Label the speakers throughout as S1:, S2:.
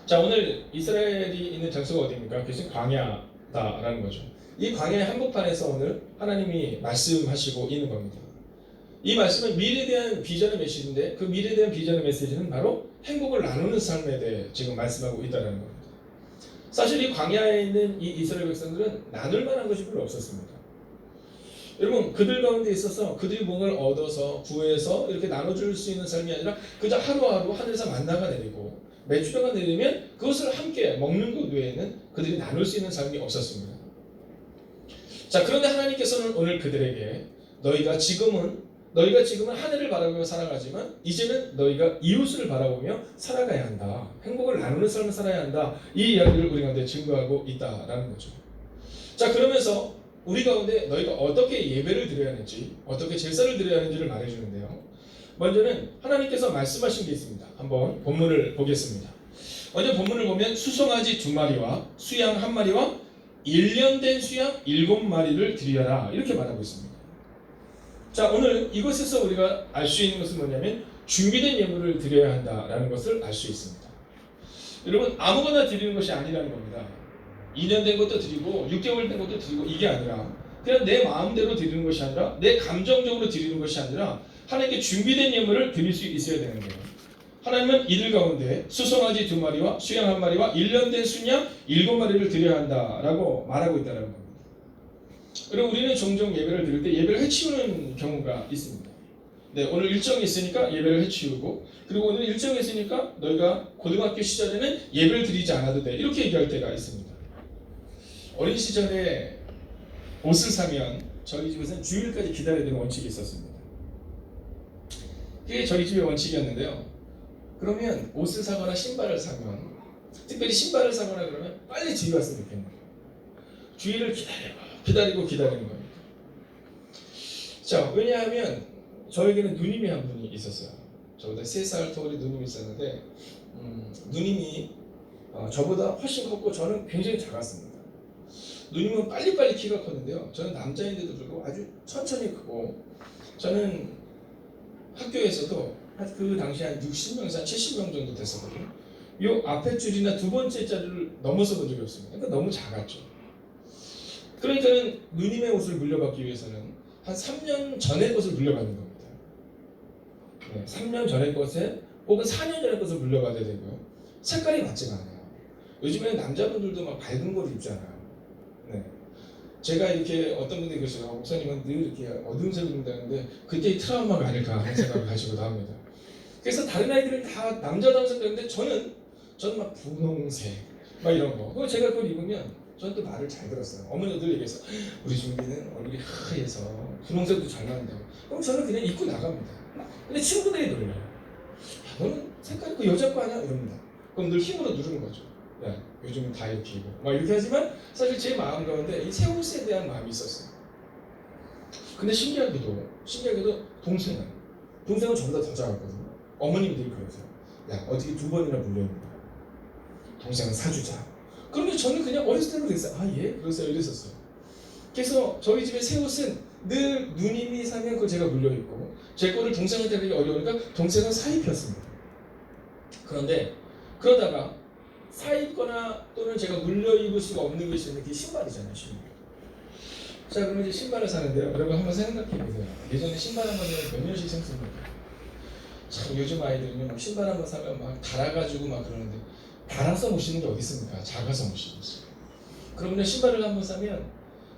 S1: 자, 오늘 이스라엘이 있는 장소가 어디입니까? 그것이 광야다라는 거죠. 이 광야의 한복판에서 오늘 하나님이 말씀하시고 있는 겁니다. 이 말씀은 미래에 대한 비전의 메시지인데, 그 미래에 대한 비전의 메시지는 바로 행복을 나누는 삶에 대해 지금 말씀하고 있다는 겁니다. 사실 이 광야에 있는 이 이스라엘 백성들은 나눌 만한 것이 별로 없었습니다. 여러분, 그들 가운데 있어서 그들이 뭔가를 얻어서 구해서 이렇게 나눠줄 수 있는 삶이 아니라 그저 하루하루 하늘에서 만나가 내리고 메추라가 내리면 그것을 함께 먹는 것 외에는 그들이 나눌 수 있는 삶이 없었습니다. 자, 그런데 하나님께서는 오늘 그들에게 너희가 지금은 하늘을 바라보며 살아가지만 이제는 너희가 이웃을 바라보며 살아가야 한다. 행복을 나누는 삶을 살아야 한다. 이 이야기를 우리 가운데 증거하고 있다라는 거죠. 자, 그러면서 우리 가운데 너희가 어떻게 예배를 드려야 하는지, 어떻게 제사를 드려야 하는지를 말해주는데요. 먼저는 하나님께서 말씀하신 게 있습니다. 한번 본문을 보겠습니다. 먼저 본문을 보면 수송아지 2마리와 수양 1마리와 1년 된 수양 7마리를 드리어라 이렇게 말하고 있습니다. 자, 오늘 이것에서 우리가 알 수 있는 것은 뭐냐면 준비된 예물을 드려야 한다라는 것을 알 수 있습니다. 여러분, 아무거나 드리는 것이 아니라는 겁니다. 2년 된 것도 드리고 6개월 된 것도 드리고 이게 아니라 그냥 내 마음대로 드리는 것이 아니라 내 감정적으로 드리는 것이 아니라 하나님께 준비된 예물을 드릴 수 있어야 되는 거예요. 하나님은 이들 가운데 수송아지 2마리와 수양 1마리와 1년 된 순양 7마리를 드려야 한다라고 말하고 있다는 겁니다. 그리고 우리는 종종 예배를 드릴 때 예배를 해치우는 경우가 있습니다. 네, 오늘 일정이 있으니까 예배를 해치우고, 그리고 오늘 일정이 있으니까 너희가 고등학교 시절에는 예배를 드리지 않아도 돼 이렇게 얘기할 때가 있습니다. 어린 시절에 옷을 사면 저희 집에서는 주일까지 기다려야 되는 원칙이 있었습니다. 그게 저희 집의 원칙이었는데요. 그러면 옷을 사거나 신발을 사면, 특별히 신발을 사거나 그러면 빨리 집에 왔으면 좋겠는 거예요. 주일을 기다리는 겁니다. 자, 왜냐하면 저에게는 누님이 한 분이 있었어요. 저보다 3살 터울이 누님이 있었는데 누님이 저보다 훨씬 컸고 저는 굉장히 작았습니다. 누님은 빨리빨리 키가 컸는데요. 저는 남자인데도 불구하고 아주 천천히 크고, 저는 학교에서도 그 당시에 한 60명에서 한 70명 정도 됐었거든요. 요 앞에 줄이나 두 번째 자리를 넘어서 본 적이 없습니다. 그러니까 너무 작았죠. 그러니까는 누님의 옷을 물려받기 위해서는 한 3년 전의 것을 물려받는 겁니다. 네, 3년 전의 것에 혹은 4년 전의 것을 물려받아야 되고요. 색깔이 맞지가 않아요. 요즘에는 남자분들도 막 밝은 걸 입잖아요. 네. 제가 이렇게 어떤 분들이 그러시죠. 목사님은 늘 이렇게 어두운 색을 입는다는데 그게 트라우마가 아닐까 하는 생각을 가지고도 합니다. 그래서 다른 아이들은 다 남자다운 색깔인데 저는 막 분홍색 막 이런 거. 그리고 제가 그걸 입으면 저는 또 말을 잘 들었어요. 어머니가 늘 얘기해서 우리 준비는 얼굴이 하얘서 분홍색도 잘 나온다고. 그럼 저는 그냥 입고 나갑니다. 근데 친구들이 놀려요. 야, 너는 색깔이 그 여자 거 아니야? 이럽니다. 그럼 늘 힘으로 누르는 거죠. 야, 요즘은 다 이렇게 입고 막 이렇게 하지만 사실 제 마음 가운데 이 새 옷에 대한 마음이 있었어요. 근데 신기하게도 동생은 저보다 더 작았거든요. 어머님들이 그러세요. 야, 어떻게 2번이나 물려있는 거야? 동생은 사주자. 그러면 저는 그냥 어렸을 때로 됐어요. 아, 예? 그러세요. 이랬었어요. 그래서 저희 집에 새 옷은 늘 누님이 사면 그걸 제가 물려입고, 제 거를 동생한테 드리기 어려우니까 동생은 사입혔습니다. 그런데 그러다가 사입거나 또는 제가 물려입을 수가 없는 것이 있는 게 신발이잖아요. 신발. 자, 그럼 이제 신발을 사는데요. 여러분 한번 생각해 보세요. 예전에 신발 한 번 사면 몇 년씩 생습니까? 참, 요즘 아이들은요, 막 신발 한 번 사면 막 달아가지고 막 그러는데, 달아서 못 신는 게 어디 있습니까? 작아서 못 신는 거지. 그러면 신발을 한 번 사면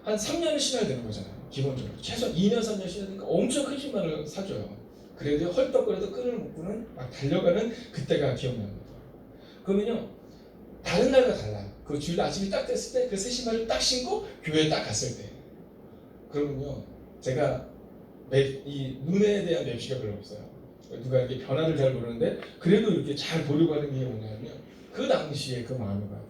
S1: 한 3년을 신어야 되는 거잖아요. 기본적으로 최소 2년 3년 신어야 되니까 엄청 큰 신발을 사줘요. 그래도 헐떡거려도 끈을 묶고는 막 달려가는 그때가 기억납니다. 그러면요, 다른 날과 달라요. 그 주일 아침이 딱 됐을 때 그 새 신발을 딱 신고 교회에 딱 갔을 때, 그러면요, 제가 이 눈에 대한 맵시가 별로 없어요. 누가 이렇게 변화를 잘 모르는데 그래도 이렇게 잘 보려고 하는 게 뭐냐면 그 당시에 그 마음이 가요.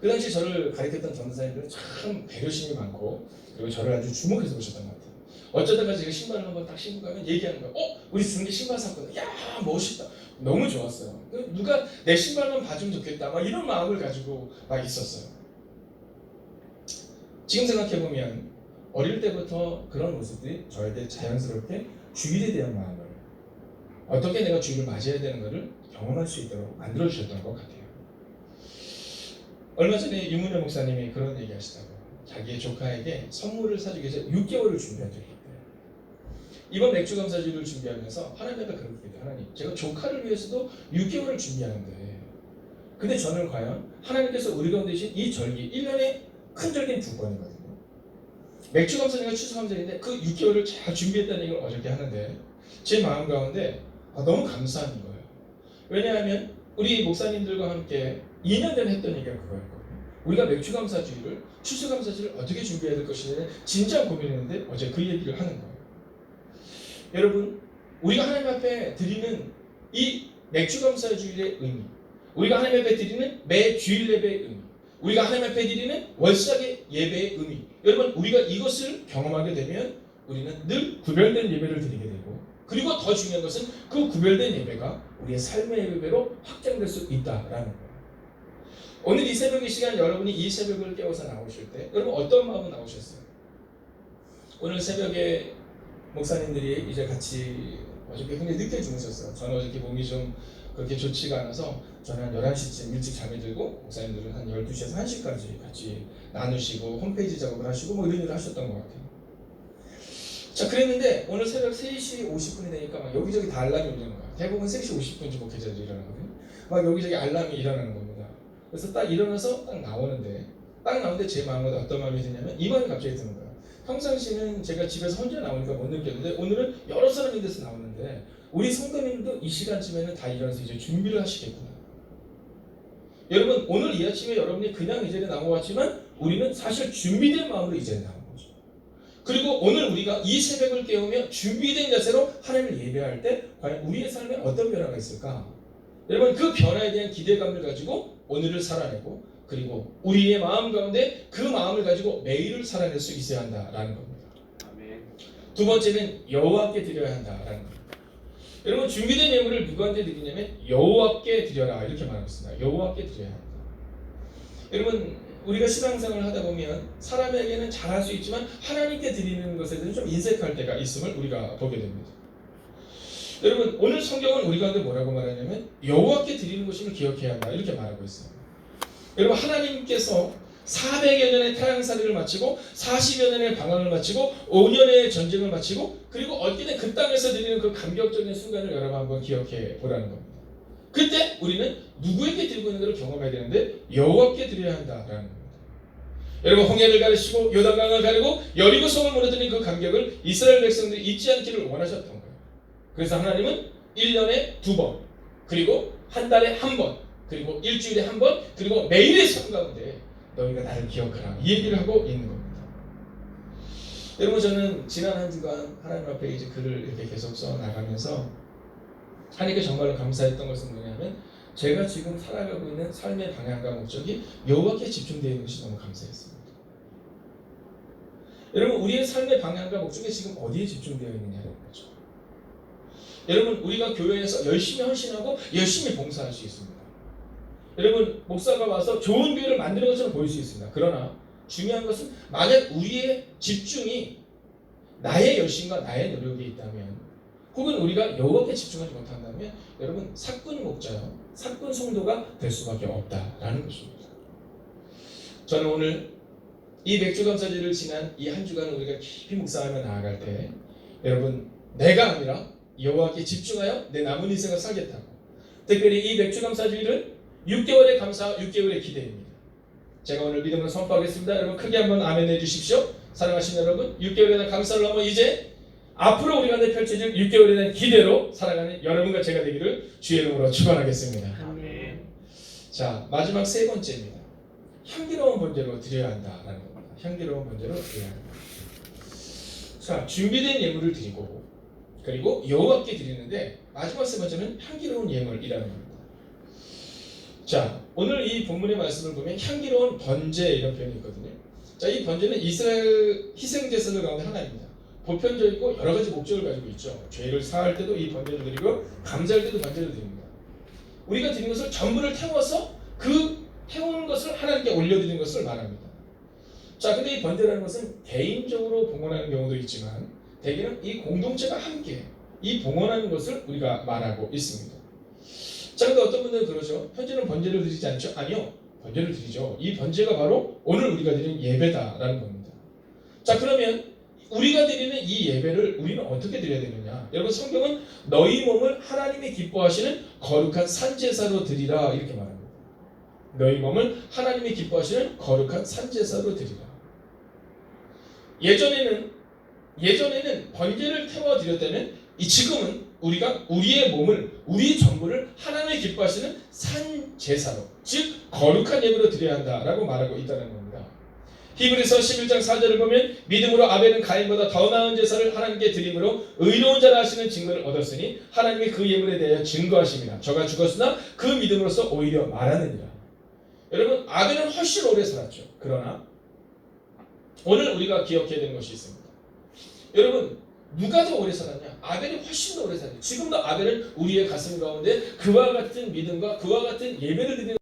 S1: 그 당시 저를 가르쳤던 전도사님들은 참 배려심이 많고, 그리고 저를 아주 주목해서 보셨던 것 같아요. 어쩌다가 제가 신발을 한번 딱 신고 가면 얘기하는 거예요. 우리 준기 신발 샀거든. 야, 멋있다. 너무 좋았어요. 누가 내 신발만 봐주면 좋겠다. 막 이런 마음을 가지고 막 있었어요. 지금 생각해보면 어릴 때부터 그런 모습들이 저에게 자연스럽게 주일에 대한 마음을, 어떻게 내가 주일을 맞이해야 되는 것을 경험할 수 있도록 만들어주셨던 것 같아요. 얼마 전에 유문여 목사님이 그런 얘기 하시더라고요. 자기의 조카에게 선물을 사주기 위해서 6개월을 준비한 적이 있대요. 이번 맥주 감사주를 준비하면서 하나님 앞에 그렇게 기도해요. 하나님, 제가 조카를 위해서도 6개월을 준비하는데 근데 저는 과연 하나님께서 우리 가운데 계신 이 절기 1년에 큰 절기는 2번이거든요. 맥주 감사절과 추수 감사절인데 그 6개월을 잘 준비했다는 얘기를 어저께 하는데 제 마음 가운데 너무 감사한 거예요. 왜냐하면 우리 목사님들과 함께 2년 전에 했던 얘기가 그거였거든요. 우리가 맥주 감사주일을 추수 감사주일을 어떻게 준비해야 될 것이냐는 진짜 고민했는데 어제 그 얘기를 하는 거예요. 여러분, 우리가 하나님 앞에 드리는 이 맥주 감사주일의 의미, 우리가 하나님 앞에 드리는 매 주일 예배의 의미, 우리가 하나님 앞에 드리는 월삭의 예배의 의미, 여러분 우리가 이것을 경험하게 되면 우리는 늘 구별된 예배를 드리게 되고, 그리고 더 중요한 것은 그 구별된 예배가 우리의 삶의 예배로 확장될 수 있다라는 거예요. 오늘 이 새벽 이 시간 여러분이 이 새벽을 깨워서 나오실 때 여러분 어떤 마음으로 나오셨어요? 오늘 새벽에 목사님들이 이제 같이 어저께 굉장히 늦게 주무셨어요. 저는 어저께 몸이 좀 그렇게 좋지가 않아서 저는 한 11시쯤 일찍 잠이 들고 목사님들은 한 12시에서 1시까지 같이 나누시고 홈페이지 작업을 하시고 뭐 이런 일을 하셨던 것 같아요. 자, 그랬는데 오늘 새벽 3시 50분이 되니까 막 여기저기 다 알람이 울리는 거야. 대부분 3시 50분쯤 목회자들이 일어나거든요. 막 여기저기 알람이 일어나는 겁니다. 그래서 딱 일어나서 딱 나오는데 제 마음은 어떤 마음이 드냐면 이 마음이 갑자기 드는 거야. 평상시는 제가 집에서 혼자 나오니까 못 느꼈는데 오늘은 여러 사람이 돼서 나오는데 우리 성도님도 이 시간쯤에는 다 일어나서 이제 준비를 하시겠구나. 여러분 오늘 이 아침에 여러분이 그냥 이 자리에 나온 것 같지만 우리는 사실 준비된 마음으로 이 자리에 나온 거죠. 그리고 오늘 우리가 이 새벽을 깨우며 준비된 자세로 하나님을 예배할 때 과연 우리의 삶에 어떤 변화가 있을까? 여러분 그 변화에 대한 기대감을 가지고 오늘을 살아내고 그리고 우리의 마음 가운데 그 마음을 가지고 매일을 살아낼 수 있어야 한다라는 겁니다. 아멘. 두 번째는 여호와께 드려야 한다라는 겁니다. 여러분 준비된 예물을 누구한테 드리냐면 여호와께 드려라 이렇게 말하고 있습니다. 여호와께 드려야 한다. 여러분 우리가 신앙생활을 하다 보면 사람에게는 잘할 수 있지만 하나님께 드리는 것에 대해서 좀 인색할 때가 있음을 우리가 보게 됩니다. 여러분 오늘 성경은 우리 가운데 뭐라고 말하냐면 여호와께 드리는 것임을 기억해야 한다 이렇게 말하고 있어요. 여러분 하나님께서 400여 년의 태양살이를 마치고 40여 년의 방황을 마치고 5년의 전쟁을 마치고 그리고 어떻게든 그 땅에서 드리는 그 감격적인 순간을 여러분 한번 기억해 보라는 겁니다. 그때 우리는 누구에게 드리고 있는 것을 경험해야 되는데 여호와께 드려야 한다라는 겁니다. 여러분 홍해를 가르시고 요단강을 가르고 여리고성을 무너뜨린 그 감격을 이스라엘 백성들이 잊지 않기를 원하셨던 거예요. 그래서 하나님은 1년에 2번 그리고 한 달에 1번 그리고 일주일에 1번 그리고 매일의 삶 가운데 너희가 나를 기억하라 이 얘기를 하고 있는 겁니다. 여러분 저는 지난 한 주간 하나님 앞에 이제 글을 이렇게 계속 써 나가면서 하나님께 정말로 감사했던 것은 뭐냐면 제가 지금 살아가고 있는 삶의 방향과 목적이 여호와께 집중되어 있는 것이 너무 감사했습니다. 여러분 우리의 삶의 방향과 목적이 지금 어디에 집중되어 있느냐는 거죠. 여러분 우리가 교회에서 열심히 헌신하고 열심히 봉사할 수 있습니다. 여러분 목사가 와서 좋은 교회를 만드는 것처럼 보일 수 있습니다. 그러나 중요한 것은 만약 우리의 집중이 나의 열심과 나의 노력이 있다면 혹은 우리가 여호와께 집중하지 못한다면 여러분 사꾼 목자요 사꾼 성도가 될 수밖에 없다라는 것입니다. 저는 오늘 이 맥주감사절을 지난 이 한 주간 우리가 깊이 묵상하며 나아갈 때 여러분 내가 아니라 여호와께 집중하여 내 남은 인생을 살겠다고 특별히 이 맥주감사절은 6개월의 감사 6개월의 기대입니다. 제가 오늘 믿음으로 선포하겠습니다. 여러분 크게 한번 아멘 해주십시오. 사랑하시는 여러분 6개월에 대한 감사를 넘어 이제 앞으로 우리가 펼쳐질 6개월에 대한 기대로 살아가는 여러분과 제가 되기를 주의 이름으로 축원하겠습니다. 아멘. 자 마지막 세 번째입니다. 향기로운 번제로 드려야 한다라는 겁니다. 향기로운 번제로 드려야 한다. 자 준비된 예물을 드리고 그리고 여호와께 드리는데 마지막 세 번째는 향기로운 예물이라는 겁니다. 자 오늘 이 본문의 말씀을 보면 향기로운 번제 이런 표현이 있거든요. 자 이 번제는 이스라엘 희생제사들 가운데 하나입니다. 보편적이고 여러 가지 목적을 가지고 있죠. 죄를 사할 때도 이 번제를 드리고 감사할 때도 번제를 드립니다. 우리가 드린 것을 전부를 태워서 그 태우는 것을 하나님께 올려드리는 것을 말합니다. 자 근데 이 번제라는 것은 개인적으로 봉헌하는 경우도 있지만 대개는 이 공동체가 함께 이 봉헌하는 것을 우리가 말하고 있습니다. 자 근데 어떤 분들은 그러죠. 현재는 번제를 드리지 않죠? 아니요. 번제를 드리죠. 이 번제가 바로 오늘 우리가 드리는 예배다라는 겁니다. 자, 그러면 우리가 드리는 이 예배를 우리는 어떻게 드려야 되느냐? 여러분, 성경은 너희 몸을 하나님이 기뻐하시는 거룩한 산제사로 드리라 이렇게 말합니다. 너희 몸을 하나님이 기뻐하시는 거룩한 산제사로 드리라. 예전에는 번제를 태워 드렸다면 지금은 우리가 우리의 몸을, 우리 전부를 하나님이 기뻐하시는 산제사로, 즉 거룩한 예배로 드려야 한다라고 말하고 있다는 겁니다. 히브리서 11장 4절을 보면 믿음으로 아벨은 가인보다 더 나은 제사를 하나님께 드림으로 의로운 자라 하시는 증거를 얻었으니 하나님이 그 예물에 대하여 증거하십니다. 저가 죽었으나 그 믿음으로써 오히려 말하느니라. 여러분, 아벨은 훨씬 오래 살았죠. 그러나 오늘 우리가 기억해야 되는 것이 있습니다. 여러분, 누가 더 오래 살았냐? 아벨이 훨씬 더 오래 살았죠. 지금도 아벨은 우리의 가슴 가운데 그와 같은 믿음과 그와 같은 예배를 드리는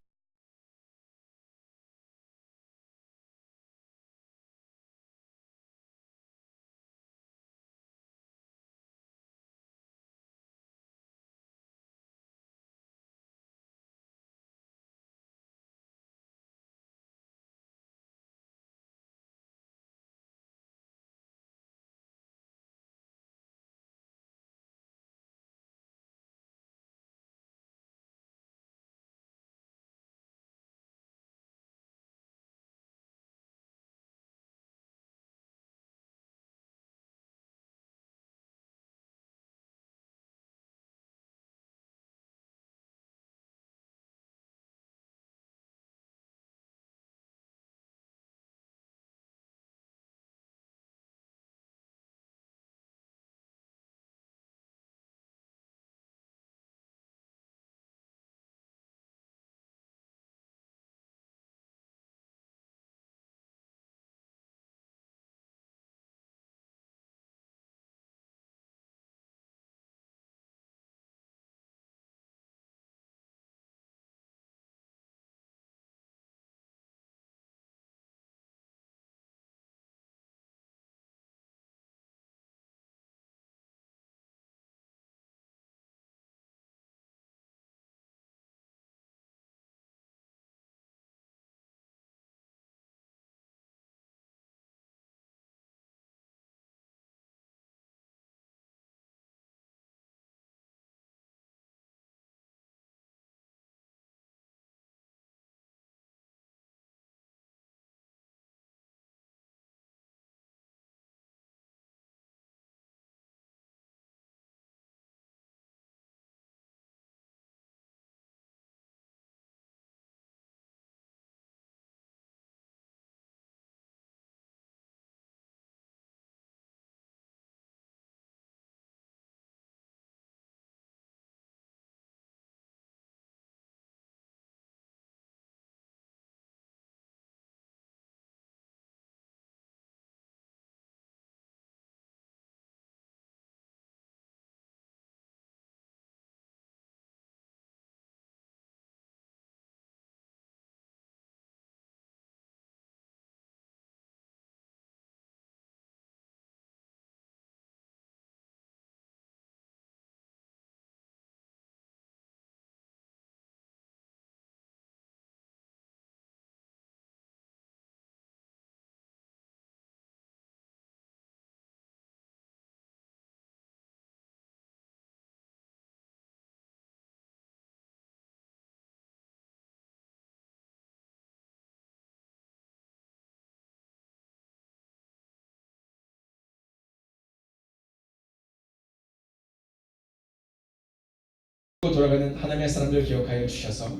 S1: 돌아가는 하나님의 사람들 기억하여 주셔서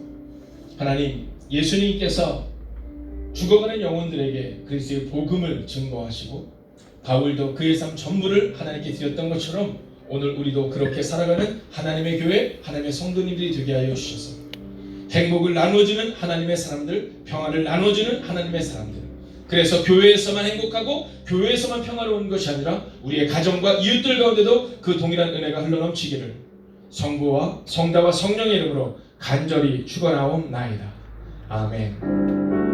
S1: 하나님, 예수님께서 죽어가는 영혼들에게 그리스도의 복음을 증거하시고 바울도 그의 삶 전부를 하나님께 드렸던 것처럼 오늘 우리도 그렇게 살아가는 하나님의 교회, 하나님의 성도님들이 되게 하여 주셔서 행복을 나눠주는 하나님의 사람들, 평화를 나눠주는 하나님의 사람들, 그래서 교회에서만 행복하고 교회에서만 평화로운 것이 아니라 우리의 가정과 이웃들 가운데도 그 동일한 은혜가 흘러넘치기를 성부와 성자와 성령의 이름으로 간절히 축원하옵나이다. 아멘.